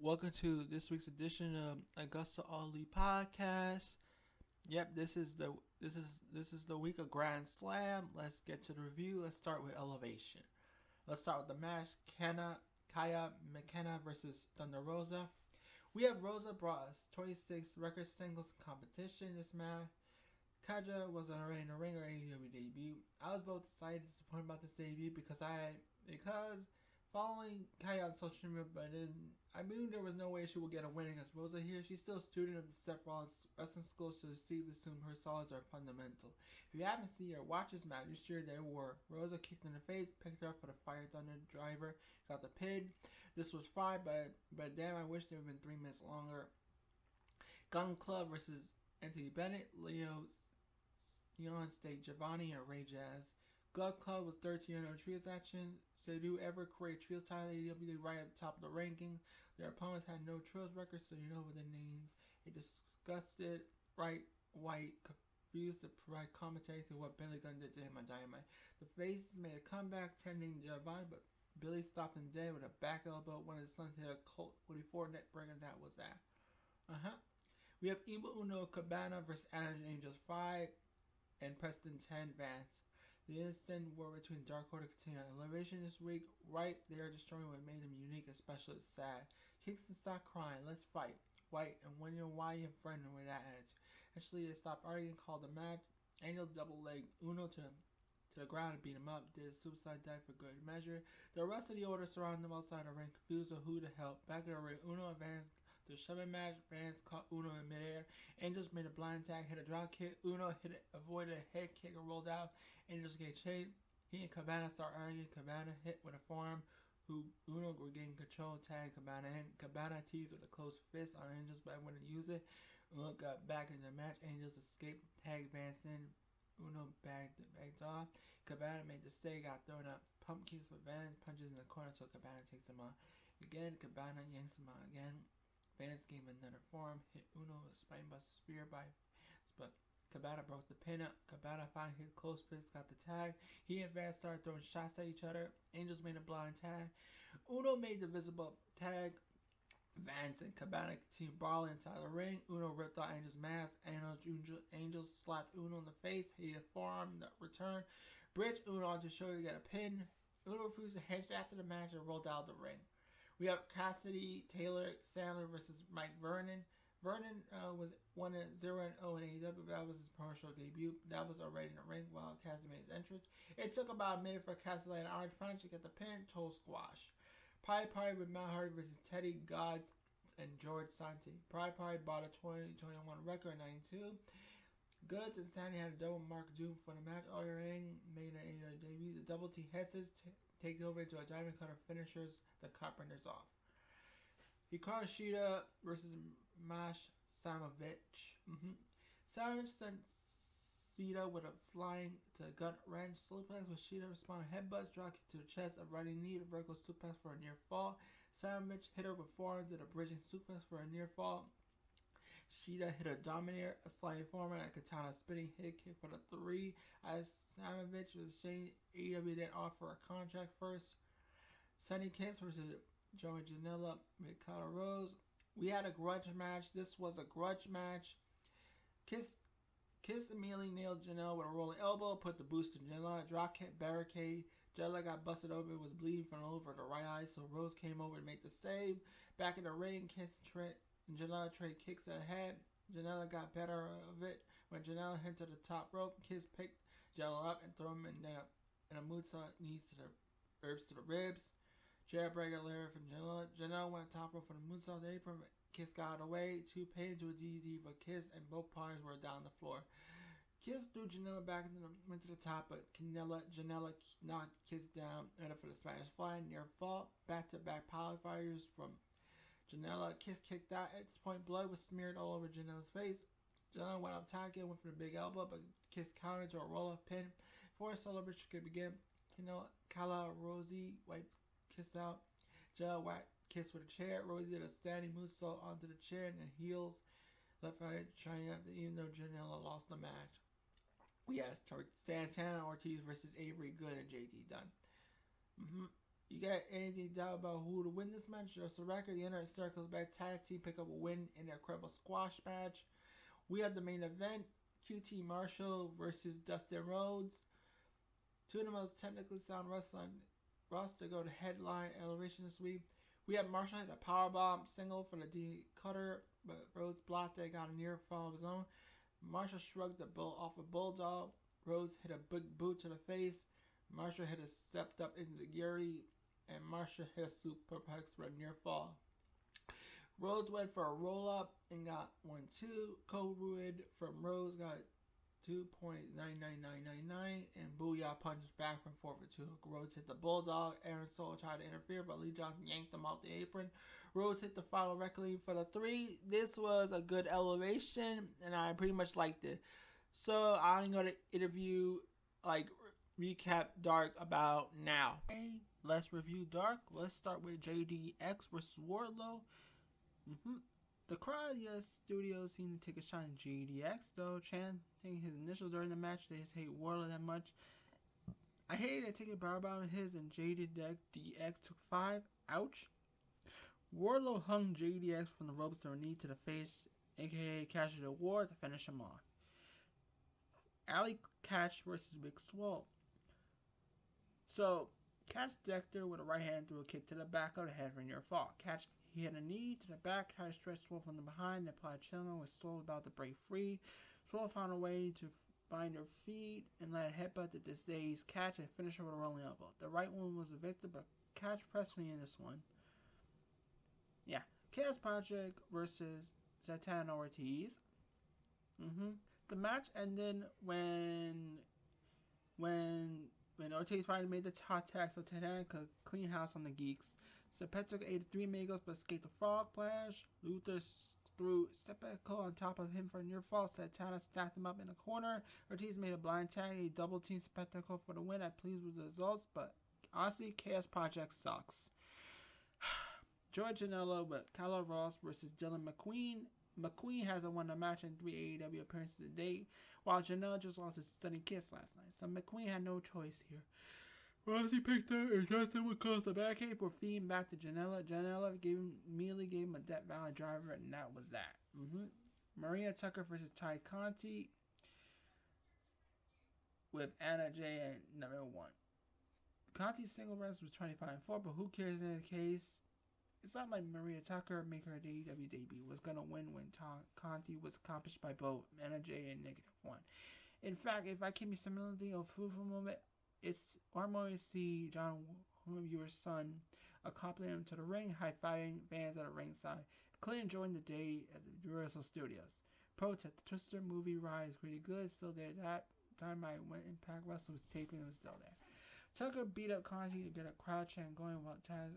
Welcome to this week's edition of AgostoAllElite podcast. Yep, this is the week of GrandSlam. Let's get to the review. Let's start with Elevation. Let's start with the match: Kaya McKenna versus Thunder Rosa. We have Rosa brought us 26th record singles competition this match. Kaja was already in the ring or AEW debut. I was both excited and disappointed about this debut because following Kaya on social media, but then I knew there was no way she would get a win against Rosa here. She's still a student of the Seth Rollins wrestling school, so Steve assumed her solids are fundamental. If you haven't seen or watched this match, you're sure there were. Rosa kicked in the face, picked her up for the Fire Thunder driver, got the pin. This was fine, but damn, I wish there had been 3 minutes longer. Gun Club versus Anthony Bennett, Leo State Giovanni, and Ray Jazz. Glove Club was 13 on trios action. So do ever create trios title AEW right at the top of the rankings. Their opponents had no trios records, so you know what their names. It disgusted White confused the right commentary to what Billy Gunn did to him on Dynamite. The Faces made a comeback, turning Giovanni, but Billy stopped him dead with a back elbow. One of his sons hit a Colt 44 neck breaker. That was that. We have Evil Uno Cabana versus Angels 5 and Preston 10 Vance. The instant war between Dark Order continued on Elevation this week. Right, they are destroying what made them unique, especially sad. Kingston, stop crying. Let's fight. White, and when you're why and friend with that attitude. Actually, they stopped arguing, called the match. Angel double leg Uno to the ground and beat him up. Did a suicide dive for good measure. The rest of the order surrounded them outside the ring, confused of who to help. Back in the ring, Uno advanced to the shoving match. Vance caught Uno in midair. Angels made a blind tag, hit a drop kick. Uno avoided a head kick and rolled out. Angels gave chase. He and Cabana start arguing. Cabana hit with a forearm. Uno regained control, tagged Cabana in. Cabana teased with a closed fist on Angels, but wouldn't use it. Uno got back in the match. Angels escaped, tagged Vance in. Uno backed off. Cabana made the save, got thrown up. Pump kicks with Vance, punches in the corner, so Cabana takes him on. Again, Cabana yanks him on again. Vance gave another forearm, hit Uno with a spinebuster spear by Vance, but Cabana broke the pin up. Cabana finally hit close fist, got the tag. He and Vance started throwing shots at each other. Angels made a blind tag. Uno made the visible tag. Vance and Cabana continued brawling inside the ring. Uno ripped out Angel's mask. Angels slapped Uno in the face. He hit a forearm in the return. Bridge Uno onto his shoulder to get a pin. Uno refused to hedge after the match and rolled out of the ring. We have Cassidy, Taylor, Sandler versus Mike Vernon. Vernon was 1-0-0 in AEW. That was his promotional debut. That was already in the ring while Cassidy made his entrance. It took about a minute for Cassidy to land an orange punch to get the pin. Toe squash. Pride Party with Matt Hardy versus Teddy Gods and George Santi. Pride Party bought a 2021 record in 92. Goods and Santi had a double mark Doom for the match. All your ring made an AEW debut. The double T headsets take over into a diamond cutter finishers the Carpenters off. Hikaru Shida versus Mash Samovich. Samovich sent Shida with a flying to gut wrench suplex with Shida responding headbutts, drop kick to the chest, a running knee, a vertical suplex for a near fall. Samovich hit her with forearms, did a bridging suplex for a near fall. Shida hit a dominator, a sliding forearm, and a katana spinning head kick for the 3. As Samovich was saying, AEW didn't offer a contract first. Sunny Kiss versus Joey Janello with Kylo Ross. We had a grudge match. This was a grudge match. Kiss immediately nailed Janello with a rolling elbow, put the boost to Janello, drop kick barricade. Janello got busted over, was bleeding from over the right eye, so Rose came over to make the save. Back in the ring, Kiss and Janello trade kicks to the head. Janello got better of it. When Janello hit to the top rope, Kiss picked Janello up and threw him in a moonsault knees to the ribs. Jawbreaker Larry from Janello. Janello went top rope for the moonsault apron. Kiss got away. 2 paid to a DDT for Kiss, and both parties were down the floor. Kiss threw Janello back went to the top, but Janello knocked Kiss down and for the Spanish Fly near fall. Back-to-back power fires from Janello. Kiss kicked out. At this point, blood was smeared all over Janello's face. Janello went up top again, went for the big elbow, but Kiss countered to a roll-up pin. Before celebration could begin, Kylo Rosie wiped Kiss out. Janello whacked Kiss with a chair. Rosie did a standing moonsault onto the chair and then heels. Left right triumph even though Janello lost the match. We have Santana Ortiz versus Avery Good and JT Dunn. You got anything doubt about who to win this match? Just a record, the Inner Circle back tag team pick up a win in their incredible squash match. We have the main event, QT Marshall versus Dustin Rhodes. Two of the most technically sound wrestlers on roster go to headline elevation this week. We have Marshall hit a powerbomb single for the D cutter, but Rhodes blocked it, got a near fall of his own. Marshall shrugged the bull off a bulldog. Rhodes hit a big boot to the face. Marshall hit a stepped up enziguri, and Marshall hit a superplex for a near fall. Rhodes went for a roll up and got 1-2. Code Ruid from Rhodes got 2.99999, and Booyah punches back from 4-2. Rhodes hit the bulldog. Aaron Solo tried to interfere, but Lee Johnson yanked him off the apron. Rhodes hit the final reckoning for the 3. This was a good elevation, and I pretty much liked it. So I'm going to recap Dark about now. Okay, let's review Dark. Let's start with Jdx Versus Warlow. The crowd, yes, studios seemed to take a shot at Jdx, though chanting his initials during the match. They just hate Warlow that much. I hated that taking power bomb his, and Jdx took 5. Ouch. Warlow hung Jdx from the ropes to a knee to the face, aka Cassidy War, to finish him off. Alley Catch versus Big Swole. So, Catch Dector with a right hand threw a kick to the back of the head for a near fall. Catch hit a knee to the back, tried to stretch Swole from the behind, and applied chilling with Swole about to break free. Swole found a way to bind her feet and let a headbutt that disdays Catch and finish her with a rolling elbow. The right one was the victor, but Catch pressed me in this one. Yeah. Chaos Project versus Santana Ortiz. The match ended when Ortiz finally made the hot tag so Santana could clean house on the Geeks. Sepetzo ate 3 Magos but escaped the frog splash. Luther threw Sepetzo on top of him for a near fall. Santana stacked him up in the corner. Ortiz made a blind tag. He double teamed Sepetzo for the win. I'm pleased with the results, but honestly, Chaos Project sucks. George Janello with Kylo Ross versus Dylan Mcqueen. McQueen hasn't won a match in 3 AEW appearances to date, while Janello just lost his stunning kiss last night. So McQueen had no choice here. Rossi picked up and Justin would close the barricade for feeding back to Janello. Janello immediately gave him a Death Valley driver, and that was that. Maria Tucker versus Ty Conti with Anna J and number 1. Conti's single rest was 25-4, but who cares in the case? It's not like Maria Tucker, make her AEW debut, was going to win when Conti was accomplished by both Anna J and -1. In fact, if I can be similarly of food for a moment, it's harmonious to see John Viewer's son accompanying him to the ring, high-fiving fans at the ringside, clearly enjoying the day at the Universal Studios. Protest, the Twister movie ride is pretty good, still there. That time I went Impact Wrestling was taping, it was still there. Tucker beat up Conti to get a crowd chant going while Taz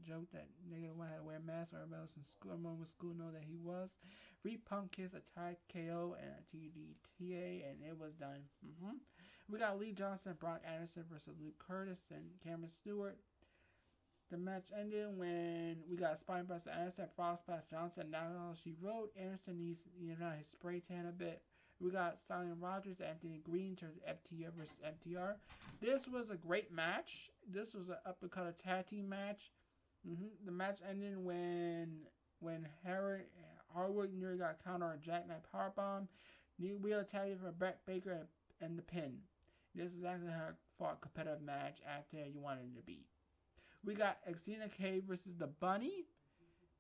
joked that -1 had to wear a mask or everybody else in school. Everyone with school know that he was. Free Pump Kiss, a tie KO, and a TDTA, and it was done. We got Lee Johnson, Brock Anderson versus Luke Curtis and Cameron Stewart. The match ended when we got Spinebuster Anderson, Frost Splash Johnson. Now all she wrote, Anderson needs to his spray tan a bit. We got Stallion Rogers, Anthony Green to FTR versus MTR. This was a great match. This was an uppercut of tag team match. The match ended when Harwood nearly got counter on Jackknife Powerbomb. We attacked for Brett Baker and the pin. This is exactly how I fought a competitive match after you wanted to beat. We got Xena K versus the Bunny.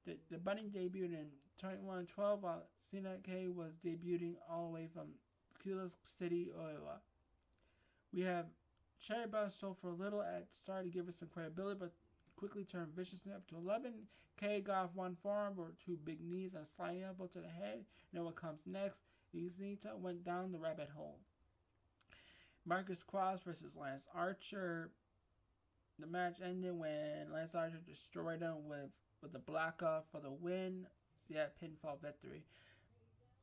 The Bunny debuted in 21-12 while Xena K was debuting all the way from Kilo City, Iowa. We have Cherry Bomb sold for a little at the start to give us some credibility, but quickly turned viciously up to 11. K got off 1 forearm or 2 big knees and a sliding elbow to the head. Then what comes next? Xena went down the rabbit hole. Marcus Cross versus Lance Archer. The match ended when Lance Archer destroyed him with a black off for the win. See that pinfall victory.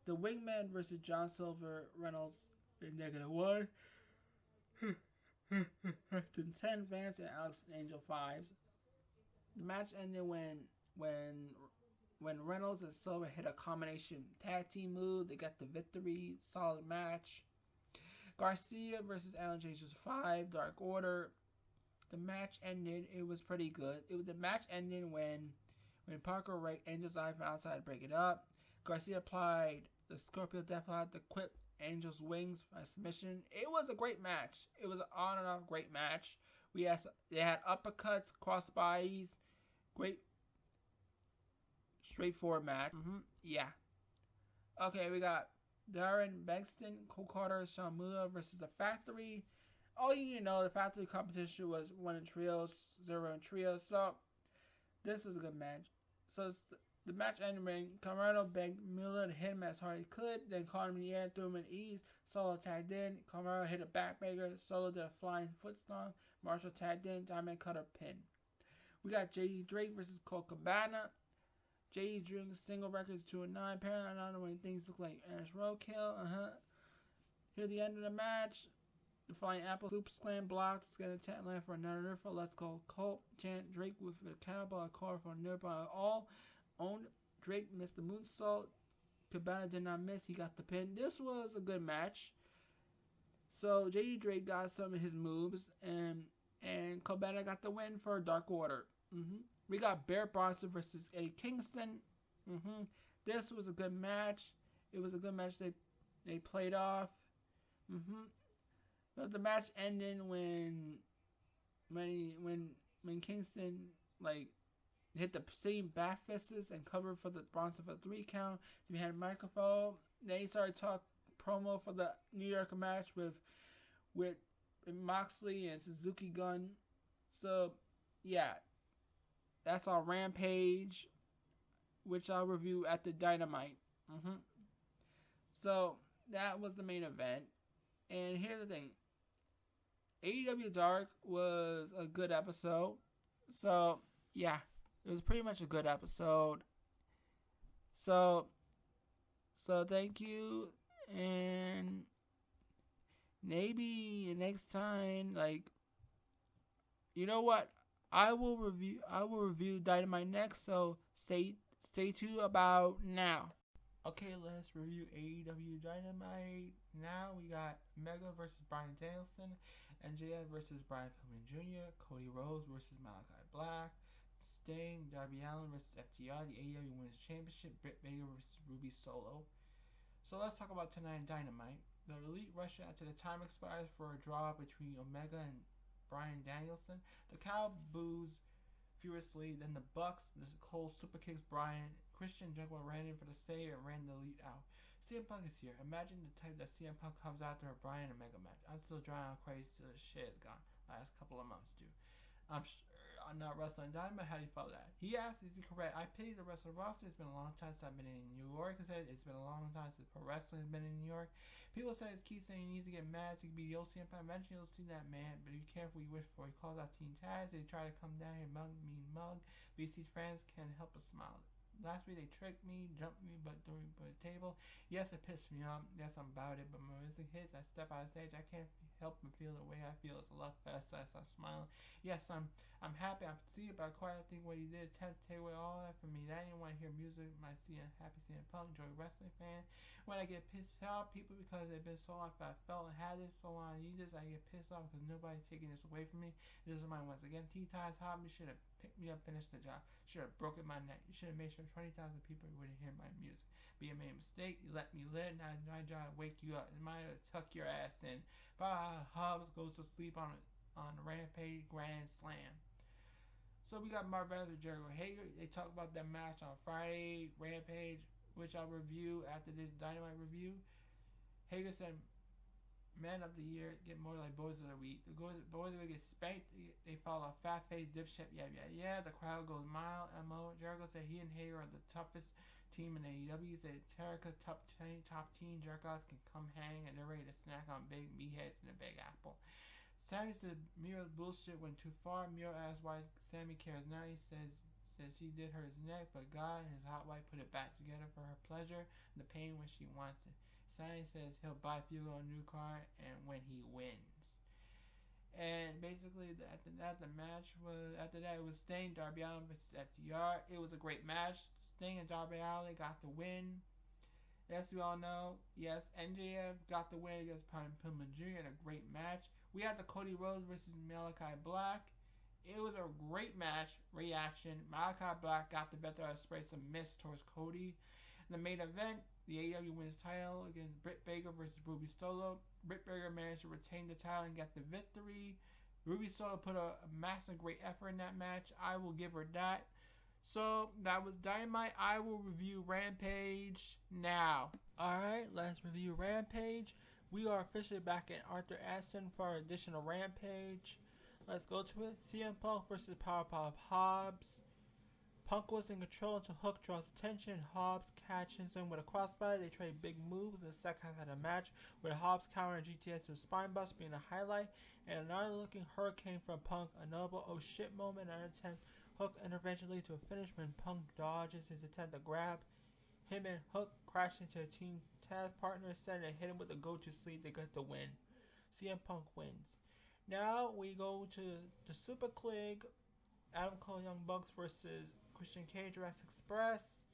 The Wingman versus John Silver Reynolds in -1. The 10 Vance and Alex Angel 5s. The match ended when Reynolds and Silver hit a combination tag team move. They got the victory. Solid match. Garcia versus Alan J. 5. Dark Order. the match ended. It was pretty good. The match ended when Parker raked Angel's eye from outside to break it up. Garcia applied the Scorpio Deathlock to quit Angel's wings by submission. It was a great match. It was an on and off great match. They had uppercuts, crossbodies, great straightforward match. Yeah. Okay, we got Darren Bengston, Cole Carter, Sean Muller versus the Factory. All you need to know, the Factory competition was 1 in trios, 0 in trios. So this was a good match. So the match ended when Camarado begged Muller to hit him as hard as he could, then caught him in the air, threw him in ease. Solo tagged in. Camarado hit a backbreaker. Solo did a flying foot stomp. Marshall tagged in. Diamond cut a pin. We got JD Drake versus Cole Cabana. JD Drake's single records 2-9. Apparently, I don't know when things look like Ash Roadkill. Here the end of the match. The Flying Apple Super Slam blocks. Get a tap land for another for Let's Go Colt. Chant Drake with a cannibal car for nearby all. Owned Drake missed the moonsault. Cabana did not miss. He got the pin. This was a good match. So JD Drake got some of his moves, and Cabana got the win for Dark Order. We got Barrett Bronson versus Eddie Kingston. This was a good match. It was a good match they played off. But the match ended when Kingston hit the same back fists and covered for the Bronson for 3 count. Then we had a microphone. Then he started talk promo for the New York match with Moxley and Suzuki Gun. So yeah, that's our Rampage, which I'll review at the Dynamite. So that was the main event. And here's the thing. AEW Dark was a good episode. So yeah, it was pretty much a good episode. So thank you, and maybe next time, you know what? I will review Dynamite next, so stay tuned about now. Okay, let's review AEW Dynamite. Now we got Mega versus Bryan Danielson, MJF versus Brian Pillman Jr., Cody Rhodes versus Malachi Black, Sting, Darby Allin versus FTR, the AEW Women's Championship, Britt Baker versus Ruby Solo. So let's talk about tonight in Dynamite. The Elite rush out to the time expires for a draw between Omega and Bryan Danielson. The Cow boos furiously. Then the Bucks, Cole super kicks Bryan. Christian Jungle ran in for the save and ran the Elite out. CM Punk is here. Imagine the type that CM Punk comes after a Bryan and Omega match. I'm still drying out crazy till the shit is gone. Last couple of months, dude. I'm sure I'm not wrestling Dynamite. How do you feel that? He asked, is he correct? I pity the wrestler roster. It's been a long time since I've been in New York. It's been a long time since pro wrestling has been in New York. People say it's keep saying he needs to get mad so he can be the old CM Punk. Eventually you'll see that man, but be careful what you wish for. He calls out Team Taz. They try to come down here, mug. BC's friends can't help but smile. Last week they tricked me, jumped me, but threw me by the table. Yes, it pissed me off. Yes, I'm about it. But my missing hits, I step out of stage. I can't help but feel the way I feel. It's a love fest. I start smiling. Yes, I'm happy. I'm see about quiet. I think what he did attempt to take away all that from me. I didn't want to hear music. My happy CM Punk, Joy wrestling fan. When I get pissed off, people because they've been so long. If I felt and had this so long, I need this. I get pissed off because nobody's taking this away from me. This is mine once again. T-Ties Hobby should have picked me up, finished the job. Should have broken my neck. You should have made sure 20,000 people wouldn't hear my music. But you made a mistake. You let me live. Now it's my job to wake you up. It's mine to tuck your ass in. Hobbs goes to sleep on the Rampage Grand Slam. So we got Mark Vander's Jericho Hager. They talk about that match on Friday, Rampage, which I'll review after this Dynamite review. Hager said, Man of the Year, get more like Boys of the Week. The Boys of the Week get spanked. They follow fat face, dipshit, yeah. The crowd goes mild, MO. Jericho said he and Hager are the toughest team in AEW. He said Jericho top team jerk-offs can come hang and they're ready to snack on big meatheads in the Big Apple. Sammy said Mira's bullshit went too far. Mira asked why Sammy cares now. He says she did her his neck, but God and his hot wife put it back together for her pleasure and the pain when she wants it. Sammy says he'll buy Fugo a new car and when he wins. And basically after that it was Sting, Darby Allin versus FTR. It was a great match. Sting and Darby Allin got the win. As we all know, yes, MJF got the win against Brian Pillman Jr. in a great match. We had the Cody Rhodes versus Malachi Black. It was a great match. Reaction. Malachi Black got the better of sprayed some mist towards Cody. In the main event, the AEW Women's title against Britt Baker versus Ruby Solo. Britt Baker managed to retain the title and get the victory. Ruby Solo put a massive great effort in that match. I will give her that. So that was Dynamite. I will review Rampage now. Alright, let's review Rampage. We are officially back in Arthur Aston for an edition of Rampage. Let's go to it. CM Punk versus Powerpuff Hobbs. Punk was in control until Hook draws attention. Hobbs catches him with a crossbody. They trade big moves in the second half of the match, with Hobbs countering GTS with spine bust being a highlight, and another looking hurricane from Punk. A notable oh shit moment, an attempt Hook intervention leads to a finish when Punk dodges his attempt to grab him, and Hook crashed into a team tag partner and hit him with a go-to sleeve to get the win. CM Punk wins. Now we go to the Super Clique. Adam Cole Young Bucks versus Christian Cage Jurassic Express.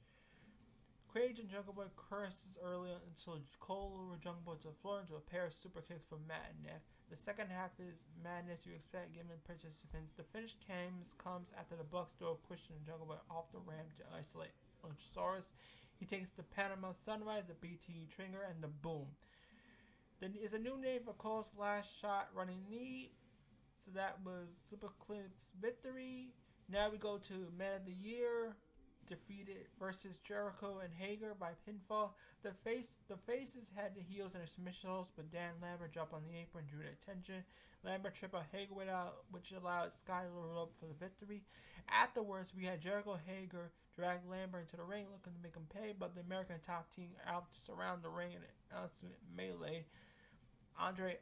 Cage and Jungle Boy curses early until Cole lured Jungle Boy to the floor into a pair of super kicks from Madness. The second half is madness you expect given participants. The finish comes after the Bucks throw Christian and Jungle Boy off the ramp to isolate Luchasaurus. He takes the Panama Sunrise, the BT Trigger, and the Boom. Then is a new name for Cole's last shot running knee. So that was Super Clique's victory. Now we go to Man of the Year. Defeated versus Jericho and Hager by pinfall. The faces had the heels in their submission holds, but Dan Lambert dropped on the apron, drew their attention. Lambert tripped out Hager which allowed Skyler up for the victory. Afterwards, we had Jericho Hager drag Lambert into the ring, looking to make him pay, but the American top team out to surround the ring in an melee. Andre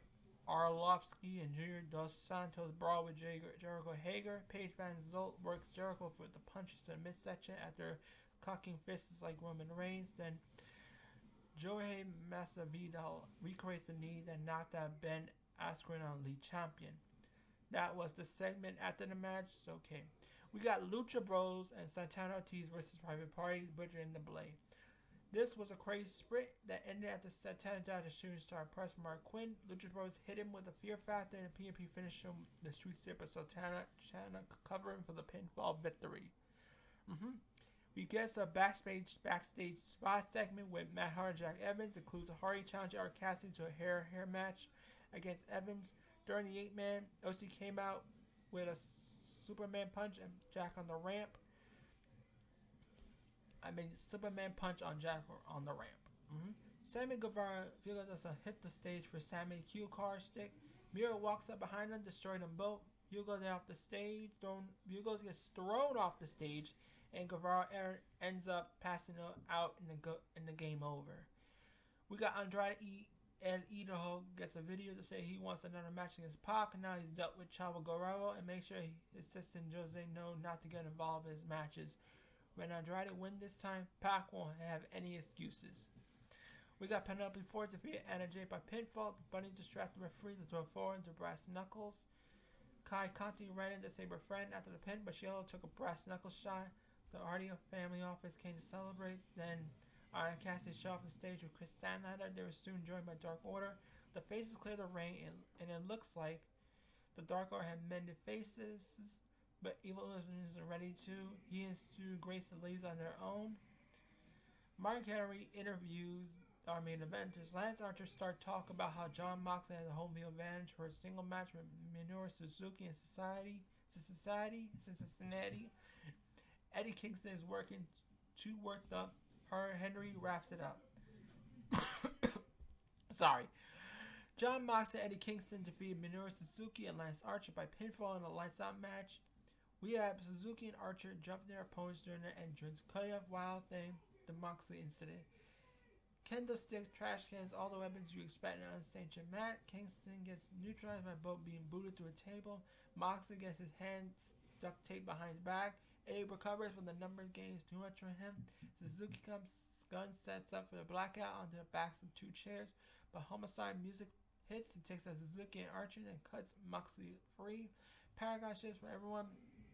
Arlovsky and Junior Dos Santos brawl with Jericho Hager. Paige Van Zant works Jericho for the punches to the midsection after cocking fists like Roman Reigns. Then Jorge Masvidal recreates the knee that knocked out Ben Askren on league champion. That was the segment after the match. Okay, we got Lucha Bros and Santana Ortiz versus Private Party, Butcher and the Blade. This was a crazy sprint that ended after Santana dodged a shooting star press from Mark Quinn. Lucha Bros hit him with a Fear Factor and PNP finished him the Street Zipper. Santana covering for the pinfall victory. We get a backstage spot segment with Matt Hardy and Jack Evans. Includes a Hardy challenge Art Cassidy to a hair match against Evans. During the 8-man, OC came out with a Superman punch and Jack on the ramp. Superman punch on Jack on the ramp. Sammy Guevara does a hit the stage for Sammy cue card stick. Miro walks up behind them, destroying them both. Hugo off the stage. Hugo gets thrown off the stage, and Guevara ends up passing out in the game over. We got Andrade and Idaho gets a video to say he wants another match against Pac. Now he's dealt with Chavo Guerrero and make sure his assistant Jose know not to get involved in his matches. When Andrade win this time, Pac won't have any excuses. We got Penelope Ford defeated Anna Jay by pinfall. Bunny distracted the referee to throw forward into brass knuckles. Kai Conti ran into save her friend after the pin, but she also took a brass knuckles shot. The Hardy family office came to celebrate. Then Iron Cassidy showed up on stage with Chris Stanley. They were soon joined by Dark Order. The faces cleared the ring, and it looks like the Dark Order had mended faces. But Evil isn't ready to. He and Stu Grayson leaves on their own. Mark Henry interviews our main eventers. Lance Archer starts talk about how John Moxley has a home field advantage for a single match with Minoru Suzuki in Cincinnati. Eddie Kingston is working too worked up. Henry wraps it up. Sorry. John Moxley and Eddie Kingston defeated Minoru Suzuki and Lance Archer by pinfall in a lights out match. We have Suzuki and Archer jump their opponents during their entrance, cutting off Wild Thing, the Moxley incident. Kendo sticks, trash cans, all the weapons you expect in an unsanctioned match. Kingston gets neutralized by both being booted through a table. Moxley gets his hands duct taped behind his back. Eddie recovers when the numbers gains too much for him. Suzuki gun sets up for the blackout onto the backs of two chairs, but homicide music hits and takes out Suzuki and Archer and cuts Moxley free. Paragon shifts for everyone.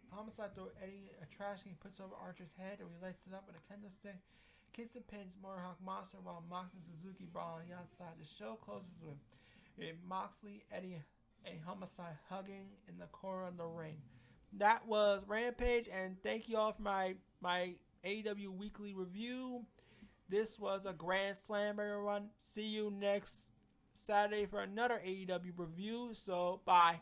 Homicide throws Eddie a trash can, puts over Archer's head, and he lights it up with a kendo stick. Kingston pins Mohawk Monster while Moxley and Suzuki brawl on the outside. The show closes with Moxley, Eddie, and Homicide hugging in the corner of the ring. that was Rampage, and thank you all for my AEW weekly review. This was a Grand Slam, everyone. See you next Saturday for another AEW review. So, bye.